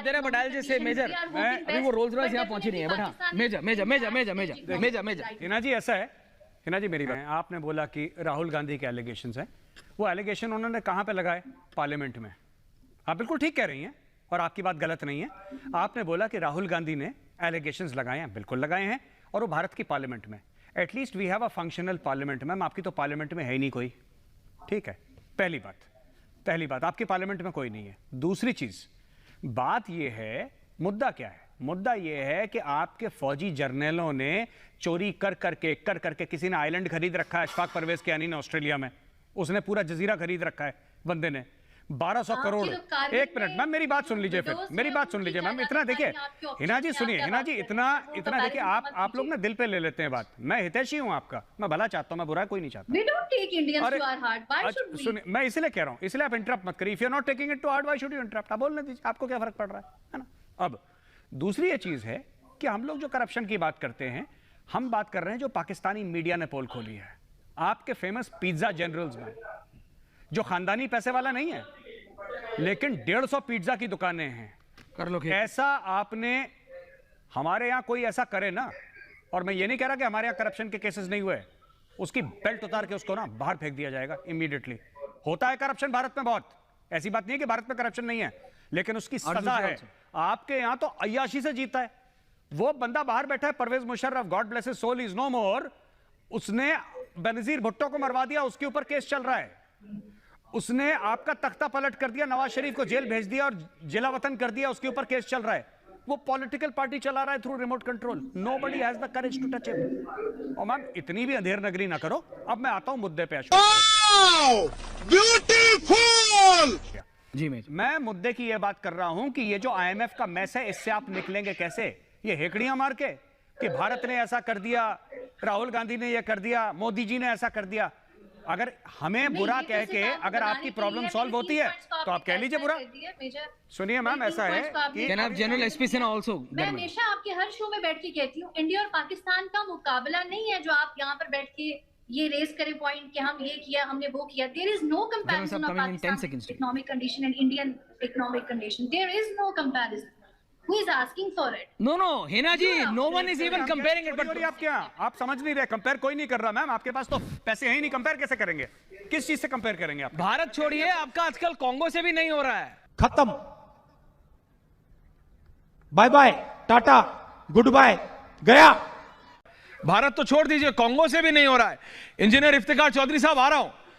जवाब दे रहे हैं, but I will just say major, अभी वो रोल्स रॉयस यहाँ पहुंची नहीं है, बट हाँ मेजर। हिना जी ऐसा है, हिना जी मेरी बात, आपने बोला कि राहुल गांधी के एलिगेशंस हैं, वो एलिगेशन उन्होंने कहां पे लगाए? पार्लियामेंट में। आप बिल्कुल ठीक कह रही हैं और आपकी बात गलत नहीं है। आपने बोला कि राहुल गांधी ने एलिगेशंस लगाए हैं, बिल्कुल लगाए हैं, और वो भारत की पार्लियामेंट में। At least we have a functional parliament. Ma'am आपकी तो पार्लियामेंट में है ही नहीं कोई, ठीक है, पहली बात आपकी पार्लियामेंट में कोई नहीं है। दूसरी चीज, बात यह है, मुद्दा क्या है? मुद्दा यह है कि आपके फौजी जर्नलों ने चोरी कर करके किसी ने आइलैंड खरीद रखा है, अशफाक परवेज कियानी ने ऑस्ट्रेलिया में, उसने पूरा जजीरा खरीद रखा है बंदे ने, 1200 करोड़। एक मिनट मैम, मेरी बात सुन लीजिए, फिर मेरी बात सुन लीजिए मैम। इतना देखिए हिना जी, सुनिए हिना जी, इतना देखिए, आप लोग ना दिल पे ले लेते हैं बात। मैं हितैषी हूं आपका, मैं भला चाहता हूं, मैं बुरा कोई नहीं चाहता। सुनिए, मैं इसलिए कह रहा हूं, इसलिए आप इंटरप्ट मत करिए। If you are not taking it to heart, why should you interrupt? आप बोलने दीजिए, आपको क्या फर्क पड़ रहा है ना। अब दूसरी ये चीज है कि हम लोग जो करप्शन की बात करते हैं, हम बात कर रहे हैं जो पाकिस्तानी मीडिया ने पोल खोली है, आपके फेमस पिज्जा जनरल्स में, जो खानदानी पैसे वाला नहीं है, लेकिन 150 पिज्जा की दुकानें हैं। कर लो ऐसा आपने, हमारे यहां कोई ऐसा करे ना, और मैं ये नहीं कह रहा कि हमारे यहां करप्शन के केसेस नहीं हुए, उसकी बेल्ट उतार के उसको ना बाहर फेंक दिया जाएगा इमीडिएटली। होता है करप्शन भारत में बहुत, ऐसी बात नहीं है कि भारत में करप्शन नहीं है, लेकिन उसकी सजा है। आपके यहां तो अय्याशी से जीता है। वो बंदा बाहर बैठा है, Pervez Musharraf, God bless his soul, is no more, उसने बेनजीर भुट्टो को मरवा दिया, उसके ऊपर केस चल रहा है। उसने आपका तख्ता पलट कर दिया, नवाज शरीफ को जेल भेज दिया और जिला वतन कर दिया, उसके ऊपर केस चल रहा है। वो पॉलिटिकल पार्टी चला रहा है through remote control. Nobody has the courage to touch him. और मैम इतनी भी अंधेर नगरी ना करो। अब मैं आता हूं मुद्दे पे। ब्यूटीफुल जी, मैं मुद्दे की यह बात कर रहा हूं कि ये जो आईएमएफ का मैस है, इससे आप निकलेंगे कैसे? ये हेकड़ियां मार के कि भारत ने ऐसा कर दिया, राहुल गांधी ने यह कर दिया, मोदी जी ने ऐसा कर दिया। अगर हमें बुरा कह के अगर आपकी प्रॉब्लम सॉल्व होती है तो आप कह लीजिए बुरा। सुनिए मैम, ऐसा है कि जनाब जनरल एसपी सिन्हा आल्सो, मैं हमेशा आपके हर शो में बैठ के कहती हूँ, इंडिया और पाकिस्तान का मुकाबला नहीं है जो आप यहाँ पर बैठ के ये रेस करें पॉइंट कि हम ये किया, हमने वो किया। There is no comparison of Pakistan economic condition and Indian economic condition. There is no comparison. Who is asking for it? No, Hina ji, no one is even comparing it. But आप क्या, आप समझ नहीं रहे, कंपेयर कोई नहीं कर रहा मैम। आपके पास तो पैसे हैं ही नहीं, कंपेयर कैसे करेंगे? किस चीज से कंपेयर करेंगे आप? भारत छोड़िए, आपका आजकल कांगो से भी नहीं हो रहा है। खत्म, bye bye, tata, good bye, गया। भारत तो छोड़ दीजिए, कांगो से भी नहीं हो रहा है। इंजीनियर इफ्तिकार चौधरी साहब, आ रहा हूं।